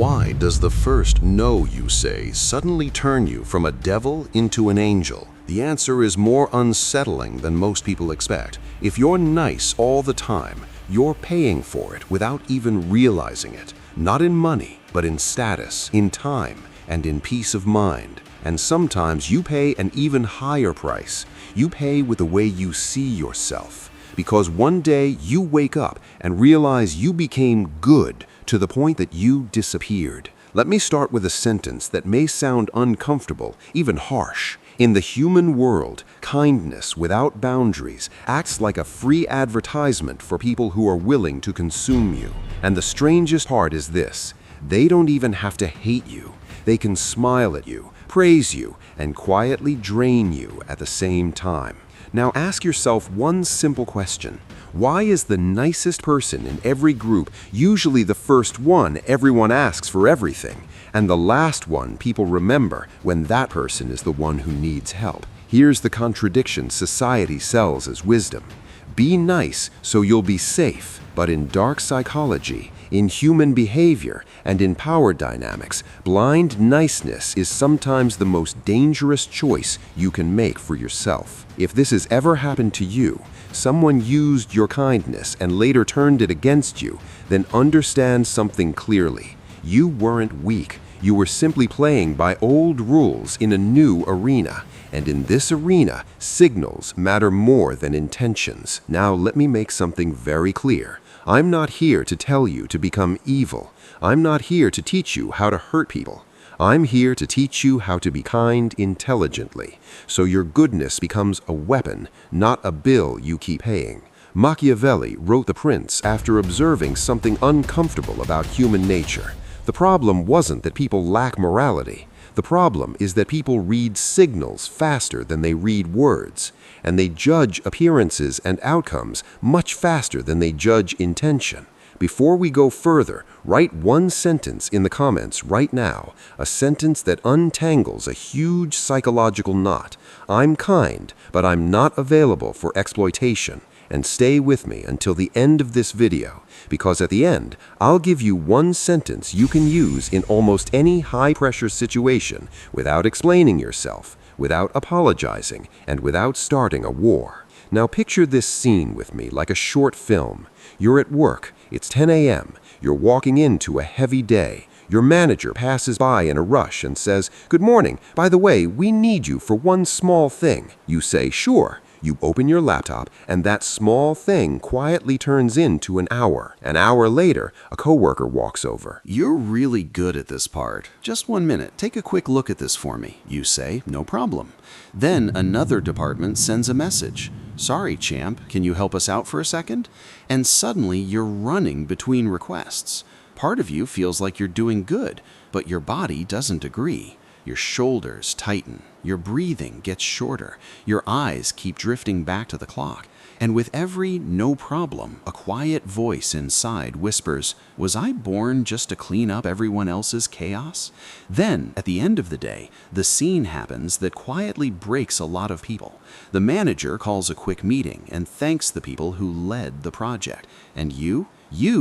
Why does the first no you say suddenly turn you from a devil into an angel? The answer is more unsettling than most people expect. If you're nice all the time, you're paying for it without even realizing it. Not in money, but in status, in time, and in peace of mind. And sometimes you pay an even higher price. You pay with the way you see yourself. Because one day you wake up and realize you became good to the point that you disappeared. Let me start with a sentence that may sound uncomfortable, even harsh. In the human world, kindness without boundaries acts like a free advertisement for people who are willing to consume you. And the strangest part is this: they don't even have to hate you. They can smile at you, praise you, and quietly drain you at the same time. Now ask yourself one simple question. Why is the nicest person in every group usually the first one everyone asks for everything, and the last one people remember when that person is the one who needs help? Here's the contradiction society sells as wisdom. Be nice so you'll be safe, but in dark psychology, in human behavior, and in power dynamics, blind niceness is sometimes the most dangerous choice you can make for yourself. If this has ever happened to you, someone used your kindness and later turned it against you, then understand something clearly. You weren't weak. You were simply playing by old rules in a new arena. And in this arena, signals matter more than intentions. Now let me make something very clear. I'm not here to tell you to become evil. I'm not here to teach you how to hurt people. I'm here to teach you how to be kind intelligently, so your goodness becomes a weapon, not a bill you keep paying. Machiavelli wrote The Prince after observing something uncomfortable about human nature. The problem wasn't that people lack morality. The problem is that people read signals faster than they read words, and they judge appearances and outcomes much faster than they judge intention. Before we go further, write one sentence in the comments right now, a sentence that untangles a huge psychological knot. I'm kind, but I'm not available for exploitation. And stay with me until the end of this video, because at the end, I'll give you one sentence you can use in almost any high-pressure situation without explaining yourself, without apologizing, and without starting a war. Now picture this scene with me like a short film. You're at work, it's 10 a.m., you're walking into a heavy day. Your manager passes by in a rush and says, "Good morning, by the way, we need you for one small thing." You say, "Sure." You open your laptop, and that small thing quietly turns into an hour. An hour later, a coworker walks over. "You're really good at this part. Just 1 minute, take a quick look at this for me." You say, "No problem." Then another department sends a message. "Sorry, champ, can you help us out for a second?" And suddenly you're running between requests. Part of you feels like you're doing good, but your body doesn't agree. Your shoulders tighten, your breathing gets shorter, your eyes keep drifting back to the clock. And with every no problem, a quiet voice inside whispers, "Was I born just to clean up everyone else's chaos?" Then, at the end of the day, the scene happens that quietly breaks a lot of people. The manager calls a quick meeting and thanks the people who led the project. And you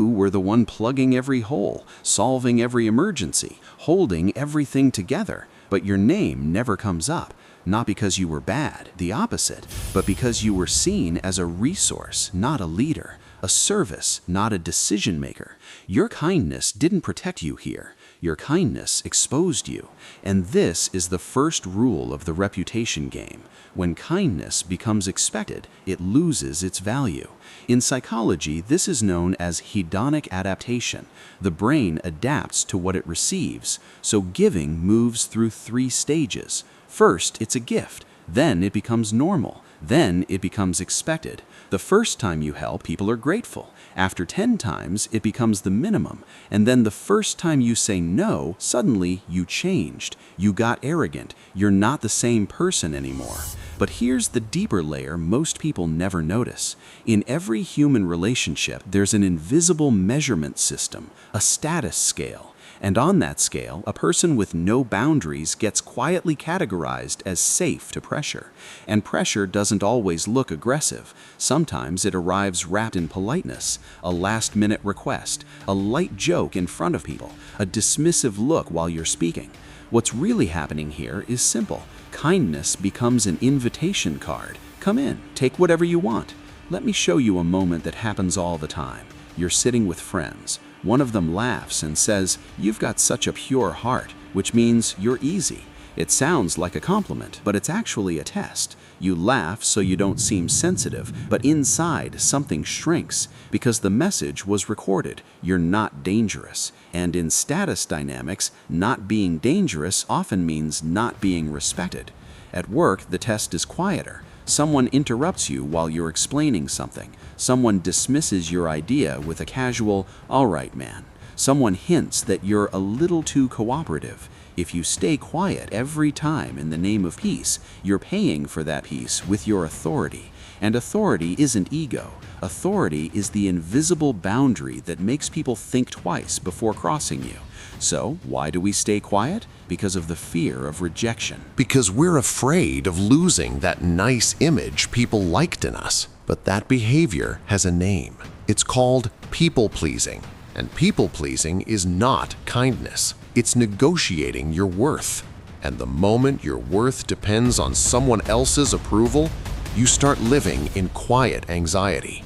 were the one plugging every hole, solving every emergency, holding everything together. But your name never comes up, not because you were bad, the opposite, but because you were seen as a resource, not a leader, a service, not a decision maker. Your kindness didn't protect you here. Your kindness exposed you. And this is the first rule of the reputation game. When kindness becomes expected, it loses its value. In psychology, this is known as hedonic adaptation. The brain adapts to what it receives, so giving moves through 3 stages. First, it's a gift. Then it becomes normal. Then it becomes expected. The first time you help, people are grateful. After 10 times, it becomes the minimum. And then the first time you say no, suddenly you changed. You got arrogant. You're not the same person anymore. But here's the deeper layer most people never notice. In every human relationship, there's an invisible measurement system, a status scale. And on that scale, a person with no boundaries gets quietly categorized as safe to pressure. And pressure doesn't always look aggressive. Sometimes it arrives wrapped in politeness, a last-minute request, a light joke in front of people, a dismissive look while you're speaking. What's really happening here is simple. Kindness becomes an invitation card. Come in, take whatever you want. Let me show you a moment that happens all the time. You're sitting with friends. One of them laughs and says, "You've got such a pure heart," which means you're easy. It sounds like a compliment, but it's actually a test. You laugh so you don't seem sensitive, but inside something shrinks because the message was recorded. You're not dangerous. And in status dynamics, not being dangerous often means not being respected. At work, the test is quieter. Someone interrupts you while you're explaining something. Someone dismisses your idea with a casual, "All right, man." Someone hints that you're a little too cooperative. If you stay quiet every time in the name of peace, you're paying for that peace with your authority. And authority isn't ego. Authority is the invisible boundary that makes people think twice before crossing you. So, why do we stay quiet? Because of the fear of rejection. Because we're afraid of losing that nice image people liked in us. But that behavior has a name. It's called people-pleasing. And people-pleasing is not kindness. It's negotiating your worth. And the moment your worth depends on someone else's approval, you start living in quiet anxiety.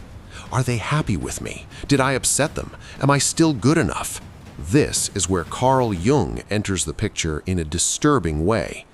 Are they happy with me? Did I upset them? Am I still good enough? This is where Carl Jung enters the picture in a disturbing way.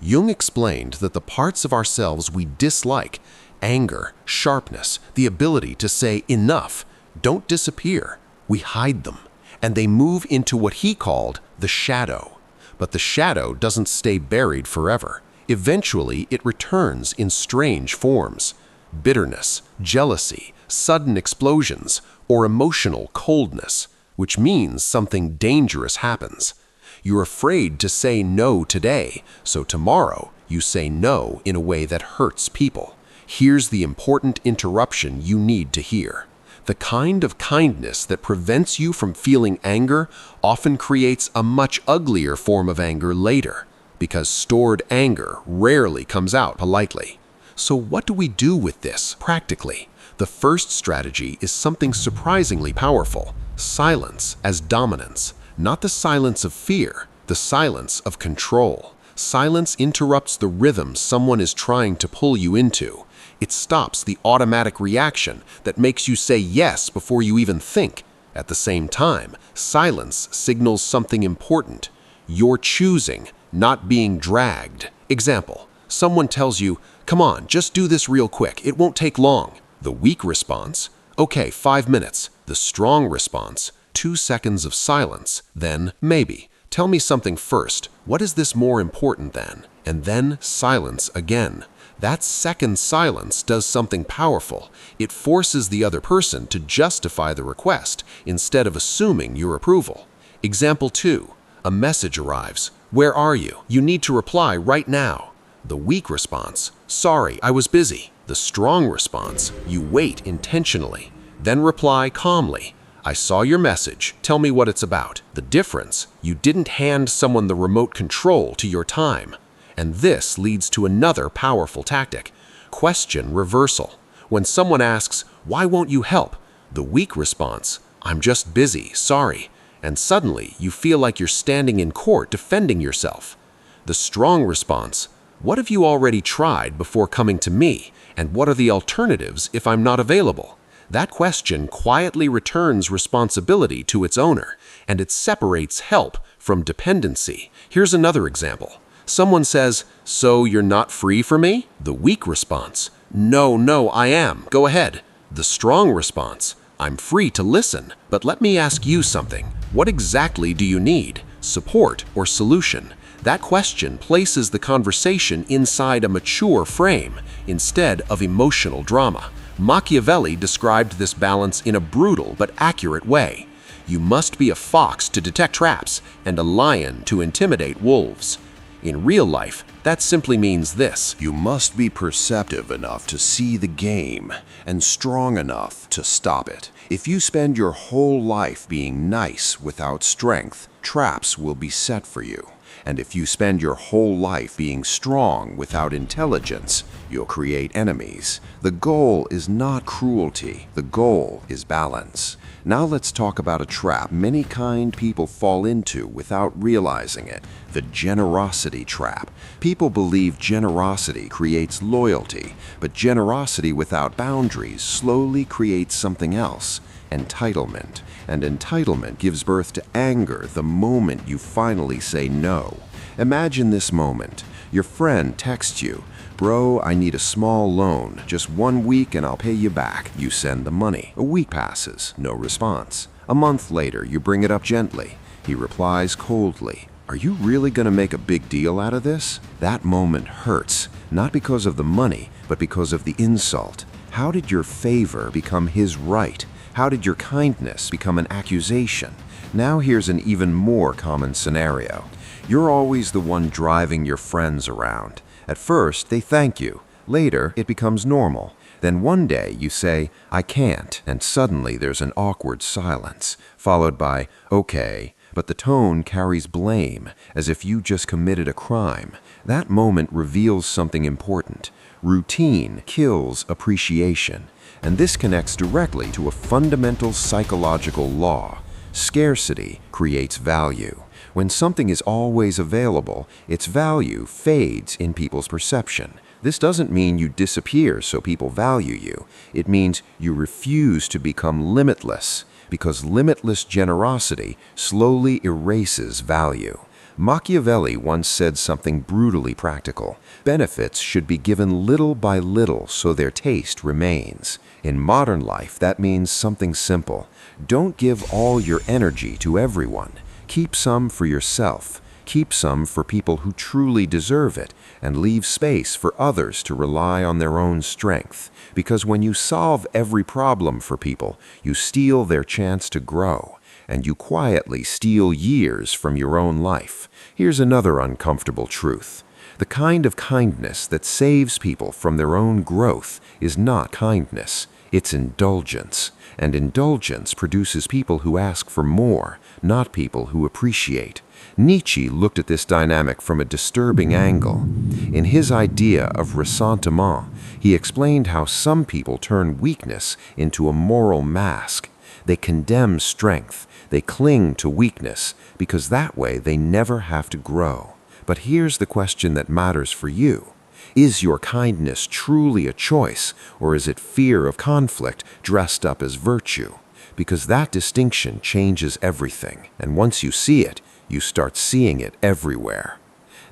Jung explained that the parts of ourselves we dislike, anger, sharpness, the ability to say enough, don't disappear. We hide them, and they move into what he called the shadow. But the shadow doesn't stay buried forever. Eventually, it returns in strange forms: bitterness, jealousy, sudden explosions, or emotional coldness, which means something dangerous happens. You're afraid to say no today, so tomorrow you say no in a way that hurts people. Here's the important interruption you need to hear. The kind of kindness that prevents you from feeling anger often creates a much uglier form of anger later, because stored anger rarely comes out politely. So what do we do with this practically? The first strategy is something surprisingly powerful: silence as dominance. Not the silence of fear, the silence of control. Silence interrupts the rhythm someone is trying to pull you into. It stops the automatic reaction that makes you say yes before you even think. At the same time, silence signals something important. You're choosing, not being dragged. Example: someone tells you, "Come on, just do this real quick, it won't take long." The weak response: "Okay, 5 minutes." The strong response: 2 seconds of silence, then maybe. "Tell me something first. What is this more important than?" And then silence again. That second silence does something powerful. It forces the other person to justify the request instead of assuming your approval. Example 2. A message arrives. "Where are you? You need to reply right now." The weak response: "Sorry, I was busy." The strong response: "You wait intentionally. Then reply calmly. I saw your message. Tell me what it's about." The difference: you didn't hand someone the remote control to your time. And this leads to another powerful tactic: question reversal. When someone asks, "Why won't you help?" The weak response: "I'm just busy, sorry." And suddenly you feel like you're standing in court defending yourself. The strong response: "What have you already tried before coming to me? And what are the alternatives if I'm not available?" That question quietly returns responsibility to its owner, and it separates help from dependency. Here's another example. Someone says, "So you're not free for me?" The weak response: No, I am. Go ahead." The strong response: "I'm free to listen, but let me ask you something. What exactly do you need? Support or solution?" That question places the conversation inside a mature frame instead of emotional drama. Machiavelli described this balance in a brutal but accurate way. You must be a fox to detect traps and a lion to intimidate wolves. In real life, that simply means this: You must be perceptive enough to see the game and strong enough to stop it. If you spend your whole life being nice without strength, traps will be set for you. And if you spend your whole life being strong without intelligence, you'll create enemies. The goal is not cruelty. The goal is balance. Now let's talk about a trap many kind people fall into without realizing it. The generosity trap. People believe generosity creates loyalty, but generosity without boundaries slowly creates something else: entitlement. And entitlement gives birth to anger the moment you finally say no. Imagine this moment. Your friend texts you, "Bro, I need a small loan. Just 1 week and I'll pay you back." You send the money. A week passes, no response. A month later, you bring it up gently. He replies coldly. Are you really going to make a big deal out of this? That moment hurts, not because of the money, but because of the insult. How did your favor become his right? How did your kindness become an accusation? Now here's an even more common scenario. You're always the one driving your friends around. At first, they thank you. Later, it becomes normal. Then one day, you say, "I can't," and suddenly there's an awkward silence, followed by, "Okay," but the tone carries blame, as if you just committed a crime. That moment reveals something important. Routine kills appreciation. And this connects directly to a fundamental psychological law. Scarcity creates value. When something is always available, its value fades in people's perception. This doesn't mean you disappear so people value you. It means you refuse to become limitless, because limitless generosity slowly erases value. Machiavelli once said something brutally practical. Benefits should be given little by little so their taste remains. In modern life, that means something simple. Don't give all your energy to everyone. Keep some for yourself. Keep some for people who truly deserve it, and leave space for others to rely on their own strength. Because when you solve every problem for people, you steal their chance to grow, and you quietly steal years from your own life. Here's another uncomfortable truth. The kind of kindness that saves people from their own growth is not kindness, it's indulgence. And indulgence produces people who ask for more, not people who appreciate. Nietzsche looked at this dynamic from a disturbing angle. In his idea of ressentiment, he explained how some people turn weakness into a moral mask. They condemn strength, they cling to weakness, because that way they never have to grow. But here's the question that matters for you. Is your kindness truly a choice, or is it fear of conflict dressed up as virtue? Because that distinction changes everything, and once you see it, you start seeing it everywhere.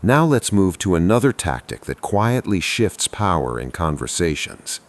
Now let's move to another tactic that quietly shifts power in conversations.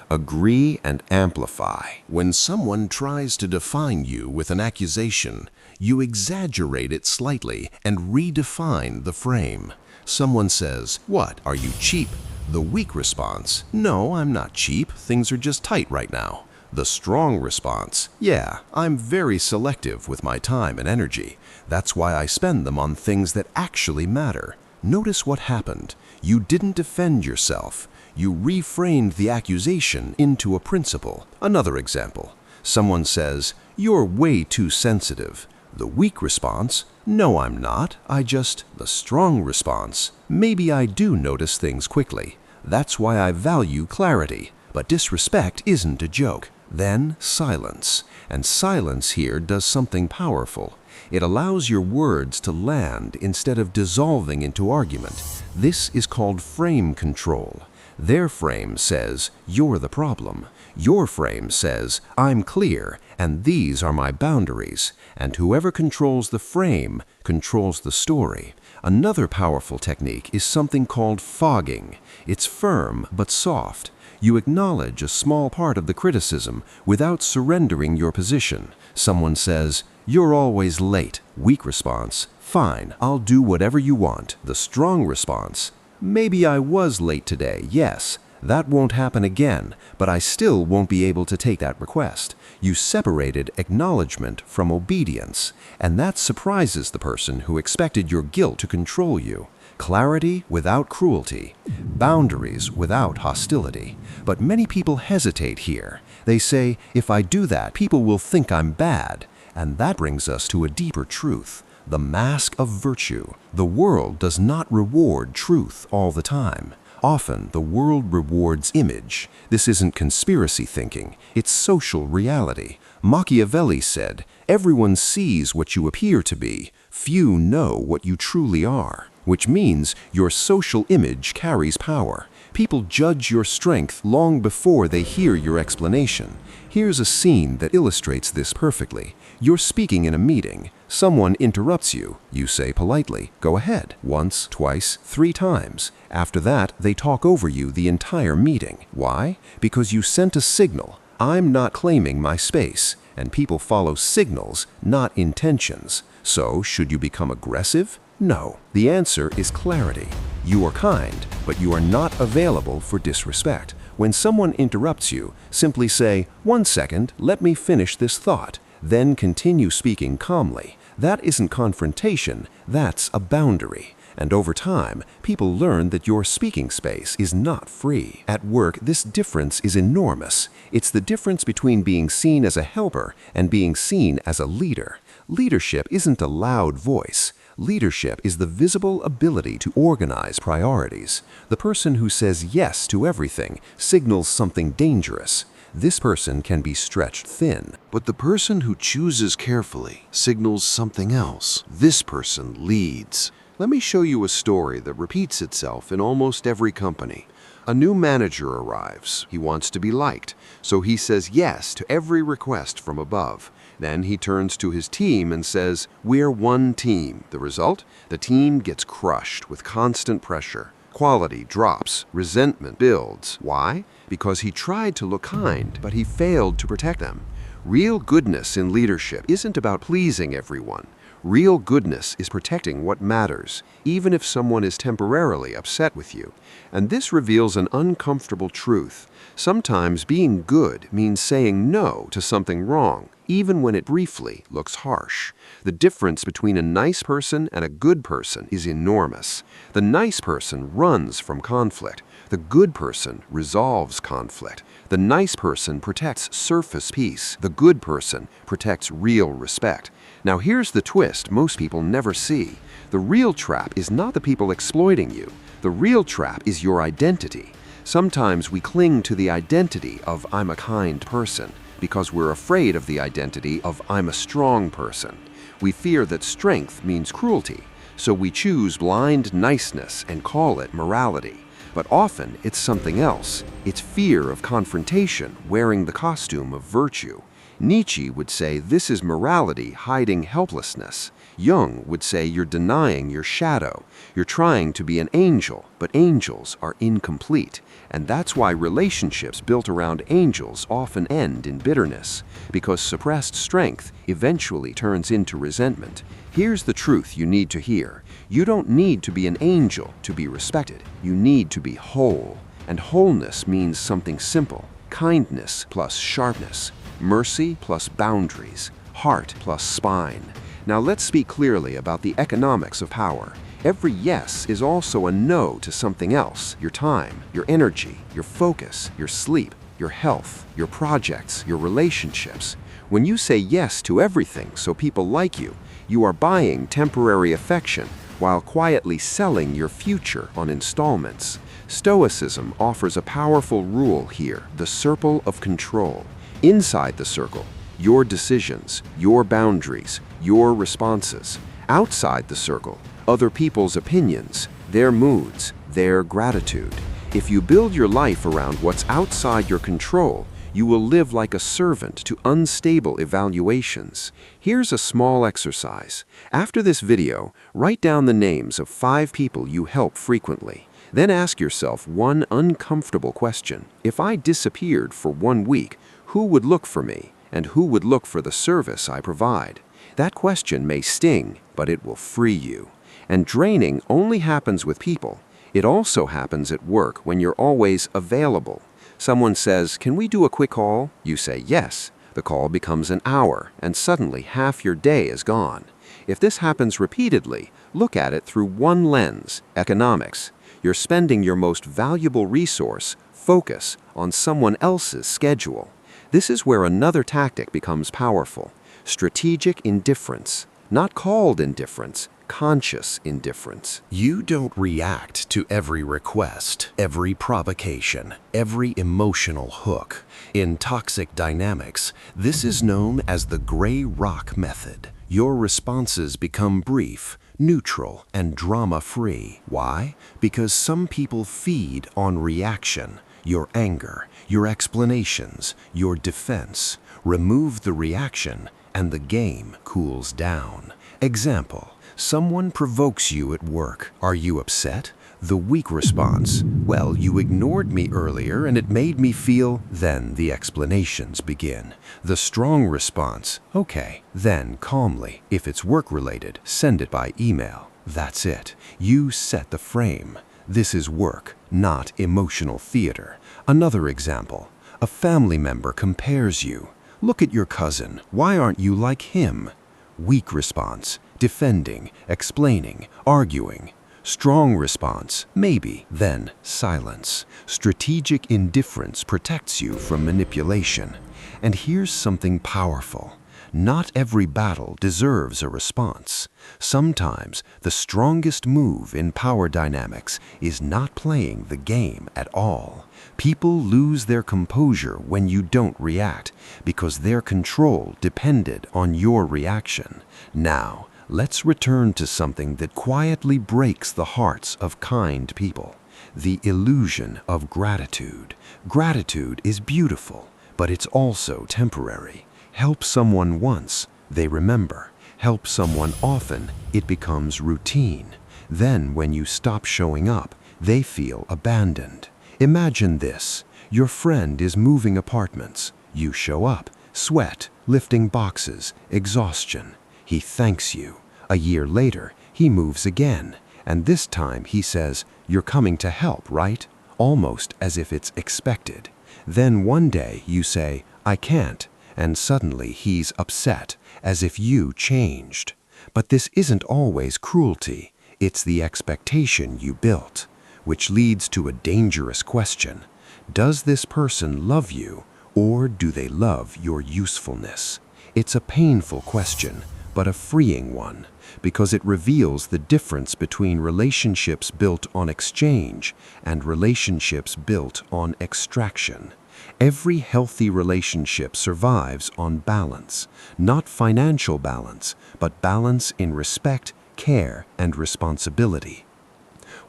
Agree and amplify. When someone tries to define you with an accusation, you exaggerate it slightly and redefine the frame. Someone says, "What, are you cheap?" The weak response, "No, I'm not cheap. Things are just tight right now." The strong response, "Yeah, I'm very selective with my time and energy. That's why I spend them on things that actually matter." Notice what happened. You didn't defend yourself. You reframed the accusation into a principle. Another example. Someone says, "You're way too sensitive." The weak response, "No, I'm not. The strong response, "Maybe I do notice things quickly. That's why I value clarity. But disrespect isn't a joke." Then silence. And silence here does something powerful. It allows your words to land instead of dissolving into argument. This is called frame control. Their frame says, "You're the problem." Your frame says, "I'm clear, and these are my boundaries." And whoever controls the frame controls the story. Another powerful technique is something called fogging. It's firm but soft. You acknowledge a small part of the criticism without surrendering your position. Someone says, "You're always late." Weak response, "Fine, I'll do whatever you want." The strong response, "Maybe I was late today, yes. That won't happen again, but I still won't be able to take that request." You separated acknowledgement from obedience, and that surprises the person who expected your guilt to control you. Clarity without cruelty, boundaries without hostility. But many people hesitate here. They say, "If I do that, people will think I'm bad." And that brings us to a deeper truth. the mask of virtue. The world does not reward truth all the time. Often, the world rewards image. This isn't conspiracy thinking, it's social reality. Machiavelli said, "Everyone sees what you appear to be. Few know what you truly are." Which means your social image carries power. People judge your strength long before they hear your explanation. Here's a scene that illustrates this perfectly. You're speaking in a meeting. Someone interrupts you. You say politely, "Go ahead," once, twice, 3 times. After that, they talk over you the entire meeting. Why? Because you sent a signal. I'm not claiming my space. And people follow signals, not intentions. So, should you become aggressive? No. The answer is clarity. You are kind, but you are not available for disrespect. When someone interrupts you, simply say, "1 second, let me finish this thought." Then continue speaking calmly. That isn't confrontation, that's a boundary. And over time, people learn that your speaking space is not free. At work, this difference is enormous. It's the difference between being seen as a helper and being seen as a leader. Leadership isn't a loud voice. Leadership is the visible ability to organize priorities. The person who says yes to everything signals something dangerous. This person can be stretched thin. But the person who chooses carefully signals something else. This person leads. Let me show you a story that repeats itself in almost every company. A new manager arrives. He wants to be liked, so he says yes to every request from above. Then he turns to his team and says, "We're one team." The result? The team gets crushed with constant pressure. Quality drops, resentment builds. Why? Because he tried to look kind, but he failed to protect them. Real goodness in leadership isn't about pleasing everyone. Real goodness is protecting what matters, even if someone is temporarily upset with you. And this reveals an uncomfortable truth. Sometimes being good means saying no to something wrong, even when it briefly looks harsh. The difference between a nice person and a good person is enormous. The nice person runs from conflict. The good person resolves conflict. The nice person protects surface peace. The good person protects real respect. Now here's the twist most people never see. The real trap is not the people exploiting you. The real trap is your identity. Sometimes we cling to the identity of "I'm a kind person" because we're afraid of the identity of "I'm a strong person." We fear that strength means cruelty, so we choose blind niceness and call it morality. But often it's something else. It's fear of confrontation wearing the costume of virtue. Nietzsche would say this is morality hiding helplessness. Jung would say you're denying your shadow. You're trying to be an angel, but angels are incomplete. And that's why relationships built around angels often end in bitterness, because suppressed strength eventually turns into resentment. Here's the truth you need to hear. You don't need to be an angel to be respected. You need to be whole. And wholeness means something simple: kindness plus sharpness, mercy plus boundaries, heart plus spine. Now let's speak clearly about the economics of power. Every yes is also a no to something else: your time, your energy, your focus, your sleep, your health, your projects, your relationships. When you say yes to everything so people like you, you are buying temporary affection while quietly selling your future on installments. Stoicism offers a powerful rule here: the circle of control. Inside the circle, your decisions, your boundaries, your responses. Outside the circle, other people's opinions, their moods, their gratitude. If you build your life around what's outside your control, you will live like a servant to unstable evaluations. Here's a small exercise. After this video, write down the names of 5 people you help frequently. Then ask yourself one uncomfortable question. If I disappeared for 1 week, who would look for me, and who would look for the service I provide? That question may sting, but it will free you. And draining only happens with people. It also happens at work when you're always available. Someone says, "Can we do a quick call?" You say yes. The call becomes an hour, and suddenly half your day is gone. If this happens repeatedly, look at it through one lens: economics. You're spending your most valuable resource, focus, on someone else's schedule. This is where another tactic becomes powerful: strategic indifference. not called indifference, conscious indifference. You don't react to every request, every provocation, every emotional hook. In toxic dynamics, this is known as the gray rock method. Your responses become brief, neutral, and drama-free. Why? Because some people feed on reaction, your anger, your explanations, your defense. Remove the reaction, and the game cools down. Example: someone provokes you at work. Are you upset? The weak response: well, you ignored me earlier and it made me feel. Then the explanations begin. The strong response: okay. Then calmly, if it's work-related, send it by email. That's it. You set the frame. This is work, not emotional theater. Another example: a family member compares you. Look at your cousin. Why aren't you like him? Weak response: defending, explaining, arguing. Strong response: maybe. Then silence. Strategic indifference protects you from manipulation. And here's something powerful. Not every battle deserves a response. Sometimes the strongest move in power dynamics is not playing the game at all. People lose their composure when you don't react because their control depended on your reaction. Now, let's return to something that quietly breaks the hearts of kind people: the illusion of gratitude. Gratitude is beautiful, but it's also temporary. Help someone once, they remember. Help someone often, it becomes routine. Then when you stop showing up, they feel abandoned. Imagine this: your friend is moving apartments. You show up, sweat, lifting boxes, exhaustion. He thanks you. A year later, he moves again, and this time he says, "You're coming to help, right?" Almost as if it's expected. Then one day you say, "I can't," and suddenly he's upset, as if you changed. But this isn't always cruelty. It's the expectation you built, which leads to a dangerous question. Does this person love you, or do they love your usefulness? It's a painful question, but a freeing one, because it reveals the difference between relationships built on exchange and relationships built on extraction. Every healthy relationship survives on balance, not financial balance, but balance in respect, care, and responsibility.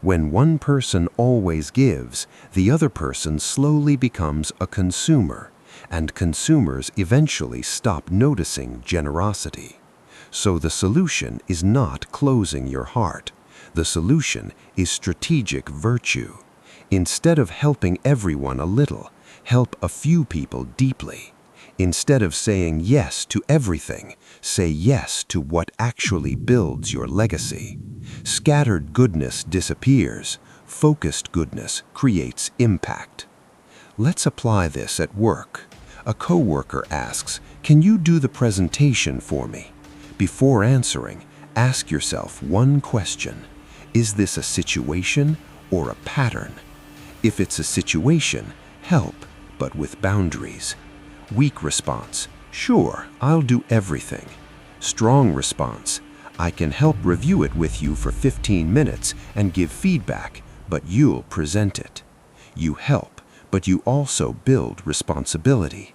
When one person always gives, the other person slowly becomes a consumer, and consumers eventually stop noticing generosity. So the solution is not closing your heart. The solution is strategic virtue. Instead of helping everyone a little, help a few people deeply. Instead of saying yes to everything, say yes to what actually builds your legacy. Scattered goodness disappears. Focused goodness creates impact. Let's apply this at work. A coworker asks, "Can you do the presentation for me?" Before answering, ask yourself one question. Is this a situation or a pattern? If it's a situation, help, but with boundaries. Weak response: "Sure, I'll do everything." Strong response: "I can help review it with you for 15 minutes and give feedback, but you'll present it." You help, but you also build responsibility.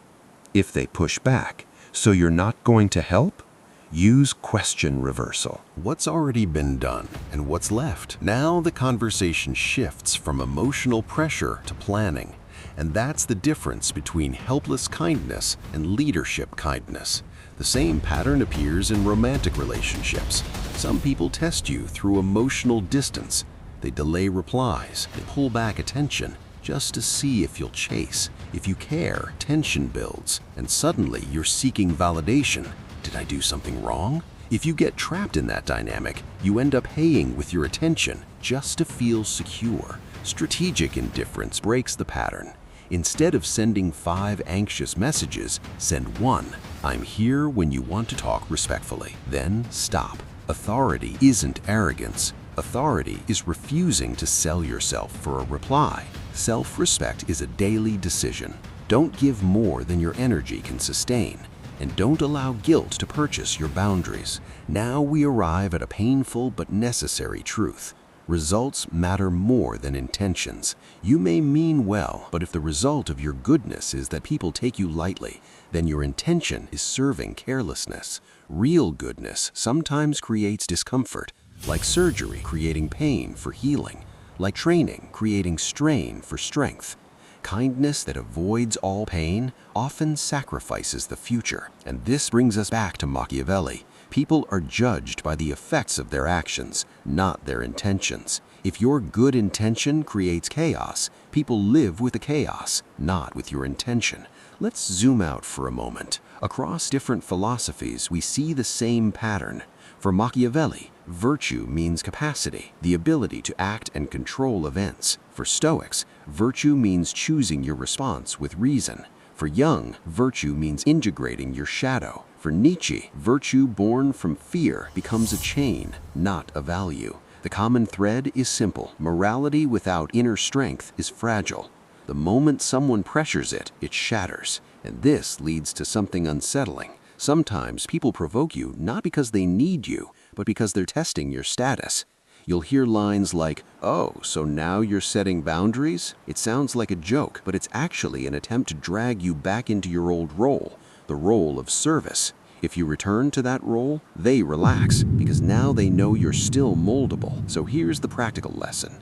If they push back, "So you're not going to help?" Use question reversal. What's already been done and what's left? Now the conversation shifts from emotional pressure to planning. And that's the difference between helpless kindness and leadership kindness. The same pattern appears in romantic relationships. Some people test you through emotional distance. They delay replies, they pull back attention just to see if you'll chase. If you care, tension builds, and suddenly you're seeking validation. Did I do something wrong? If you get trapped in that dynamic, you end up paying with your attention just to feel secure. Strategic indifference breaks the pattern. Instead of sending 5 anxious messages, send 1. "I'm here when you want to talk respectfully." Then stop. Authority isn't arrogance. Authority is refusing to sell yourself for a reply. Self-respect is a daily decision. Don't give more than your energy can sustain. and don't allow guilt to purchase your boundaries. Now we arrive at a painful but necessary truth. Results matter more than intentions. You may mean well, but if the result of your goodness is that people take you lightly, then your intention is serving carelessness. Real goodness sometimes creates discomfort, like surgery creating pain for healing, like training creating strain for strength. Kindness that avoids all pain often sacrifices the future. And this brings us back to Machiavelli. People are judged by the effects of their actions, not their intentions. If your good intention creates chaos, people live with the chaos, not with your intention. Let's zoom out for a moment. Across different philosophies, we see the same pattern. For Machiavelli, virtue means capacity, the ability to act and control events. For Stoics, virtue means choosing your response with reason. For Jung, virtue means integrating your shadow. For Nietzsche, virtue born from fear becomes a chain, not a value. The common thread is simple. Morality without inner strength is fragile. The moment someone pressures it, it shatters. And this leads to something unsettling. Sometimes people provoke you not because they need you, but because they're testing your status. You'll hear lines like, "Oh, so now you're setting boundaries?" It sounds like a joke, but it's actually an attempt to drag you back into your old role, the role of service. If you return to that role, they relax, because now they know you're still moldable. So here's the practical lesson.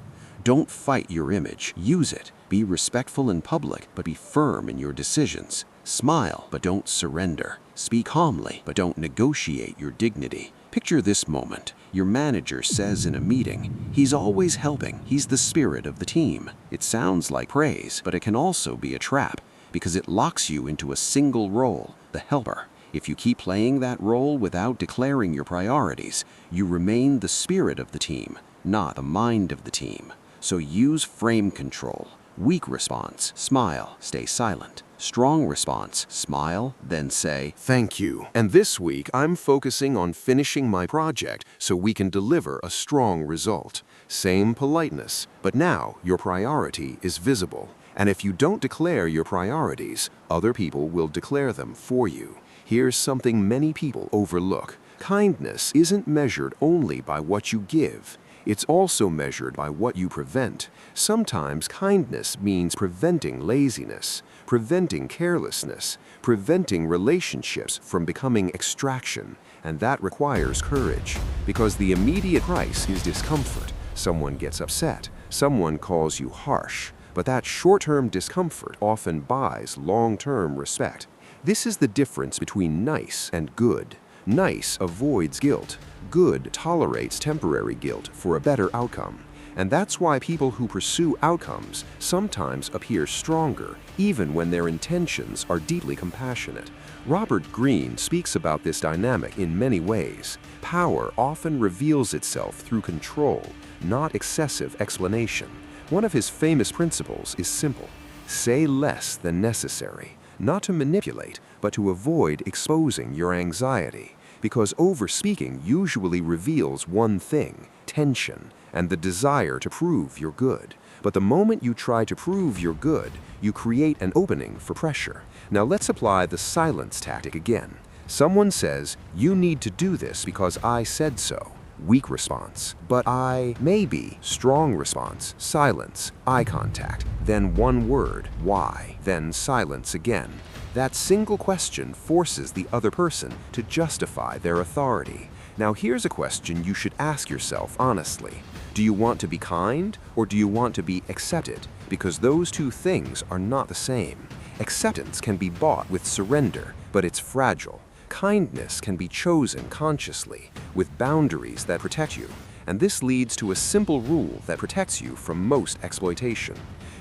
Don't fight your image, use it. Be respectful in public, but be firm in your decisions. Smile, but don't surrender. Speak calmly, but don't negotiate your dignity. Picture this moment. Your manager says in a meeting, "He's always helping. He's the spirit of the team." It sounds like praise, but it can also be a trap, because it locks you into a single role, the helper. If you keep playing that role without declaring your priorities, you remain the spirit of the team, not the mind of the team. So use frame control. Weak response, smile, stay silent. Strong response, smile, then say, Thank you. And this week, I'm focusing on finishing my project so we can deliver a strong result. Same politeness, but now your priority is visible. And if you don't declare your priorities, other people will declare them for you. Here's something many people overlook. Kindness isn't measured only by what you give. It's also measured by what you prevent. Sometimes kindness means preventing laziness, preventing carelessness, preventing relationships from becoming extraction. And that requires courage, because the immediate price is discomfort. Someone gets upset, someone calls you harsh, but that short-term discomfort often buys long-term respect. This is the difference between nice and good. Nice avoids guilt. Good tolerates temporary guilt for a better outcome. And that's why people who pursue outcomes sometimes appear stronger, even when their intentions are deeply compassionate. Robert Greene speaks about this dynamic in many ways. Power often reveals itself through control, not excessive explanation. One of his famous principles is simple: say less than necessary. Not to manipulate, but to avoid exposing your anxiety. Because overspeaking usually reveals one thing: tension and the desire to prove you're good. But the moment you try to prove you're good, you create an opening for pressure. Now let's apply the silence tactic again. Someone says, "You need to do this because I said so." Weak response. "But I maybe." Strong response. Silence. Eye contact. Then one word. Why? Then silence again. That single question forces the other person to justify their authority. Now here's a question you should ask yourself honestly. Do you want to be kind, or do you want to be accepted? Because those two things are not the same. Acceptance can be bought with surrender, but it's fragile. Kindness can be chosen consciously, with boundaries that protect you. And this leads to a simple rule that protects you from most exploitation.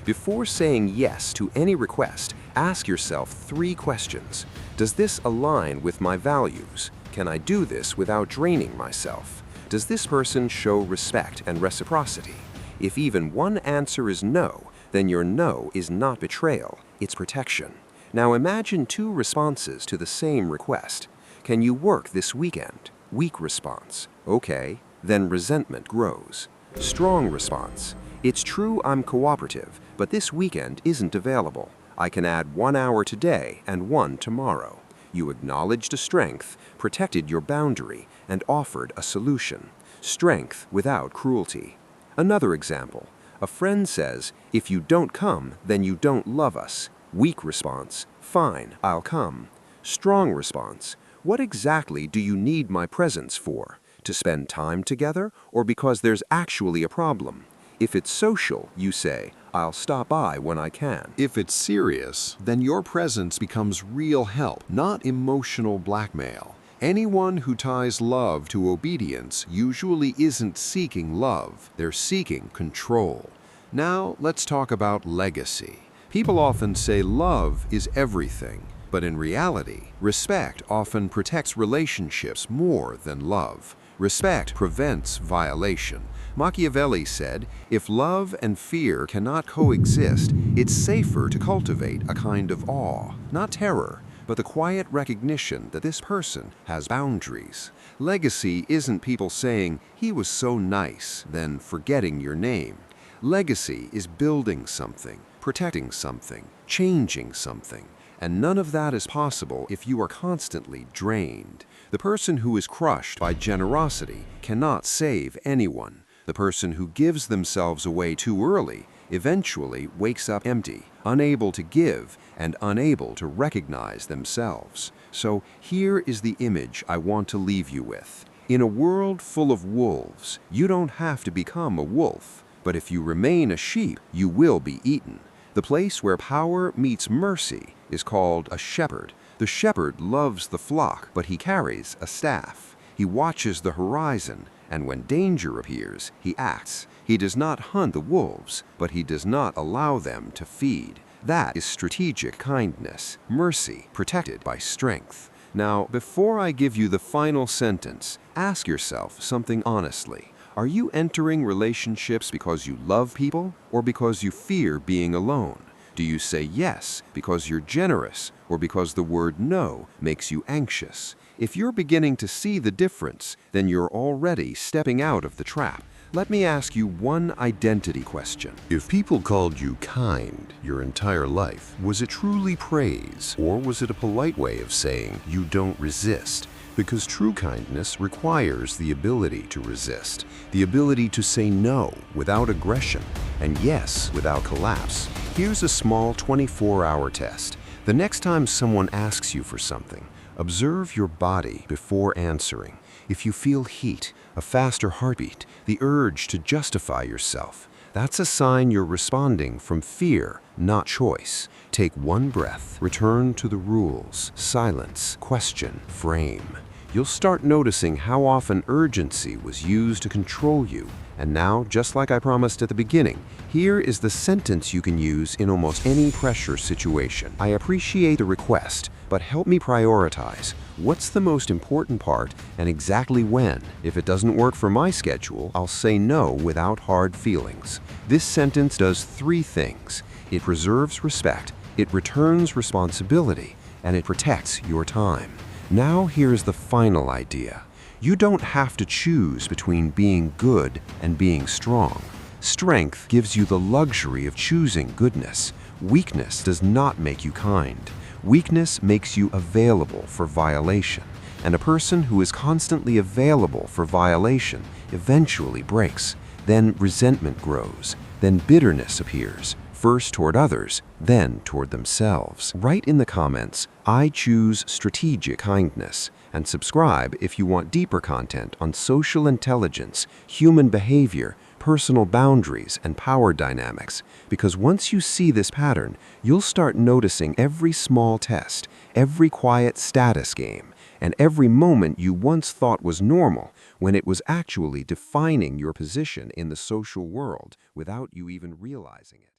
Before saying yes to any request, ask yourself 3 questions. Does this align with my values? Can I do this without draining myself? Does this person show respect and reciprocity? If even one answer is no, then your no is not betrayal, it's protection. Now imagine 2 responses to the same request. Can you work this weekend? Weak response. Okay. Then resentment grows. Strong response. It's true I'm cooperative, but this weekend isn't available. I can add 1 hour today and 1 tomorrow. You acknowledged a strength, protected your boundary, and offered a solution. Strength without cruelty. Another example. A friend says, "If you don't come, then you don't love us." Weak response, "Fine, I'll come." Strong response, "What exactly do you need my presence for? To spend time together, or because there's actually a problem?" If it's social, you say, "I'll stop by when I can." If it's serious, then your presence becomes real help, not emotional blackmail. Anyone who ties love to obedience usually isn't seeking love, they're seeking control. Now, let's talk about legacy. People often say love is everything, but in reality, respect often protects relationships more than love. Respect prevents violation. Machiavelli said, "If love and fear cannot coexist, it's safer to cultivate a kind of awe, not terror, but the quiet recognition that this person has boundaries." Legacy isn't people saying, "He was so nice," then forgetting your name. Legacy is building something, protecting something, changing something. And none of that is possible if you are constantly drained. The person who is crushed by generosity cannot save anyone. The person who gives themselves away too early eventually wakes up empty, unable to give and unable to recognize themselves. So here is the image I want to leave you with. In a world full of wolves, you don't have to become a wolf, but if you remain a sheep, you will be eaten. The place where power meets mercy is called a shepherd. The shepherd loves the flock, but he carries a staff. He watches the horizon, and when danger appears, he acts. He does not hunt the wolves, but he does not allow them to feed. That is strategic kindness, mercy protected by strength. Now, before I give you the final sentence, ask yourself something honestly. Are you entering relationships because you love people or because you fear being alone? Do you say yes because you're generous or because the word no makes you anxious? If you're beginning to see the difference, then you're already stepping out of the trap. Let me ask you one identity question. If people called you kind your entire life, was it truly praise, or was it a polite way of saying you don't resist? Because true kindness requires the ability to resist, the ability to say no without aggression, and yes without collapse. Here's a small 24-hour test. The next time someone asks you for something, observe your body before answering. If you feel heat, a faster heartbeat, the urge to justify yourself, that's a sign you're responding from fear, not choice. Take one breath, return to the rules, silence, question, frame. You'll start noticing how often urgency was used to control you. And now, just like I promised at the beginning, here is the sentence you can use in almost any pressure situation. I appreciate the request, but help me prioritize. What's the most important part and exactly when? If it doesn't work for my schedule, I'll say no without hard feelings. This sentence does three things. It preserves respect, it returns responsibility, and it protects your time. Now here's the final idea. You don't have to choose between being good and being strong. Strength gives you the luxury of choosing goodness. Weakness does not make you kind. Weakness makes you available for violation. And a person who is constantly available for violation eventually breaks. Then resentment grows. Then bitterness appears. First toward others, then toward themselves. Write in the comments, "I choose strategic kindness," and subscribe if you want deeper content on social intelligence, human behavior, personal boundaries, and power dynamics. Because once you see this pattern, you'll start noticing every small test, every quiet status game, and every moment you once thought was normal when it was actually defining your position in the social world without you even realizing it.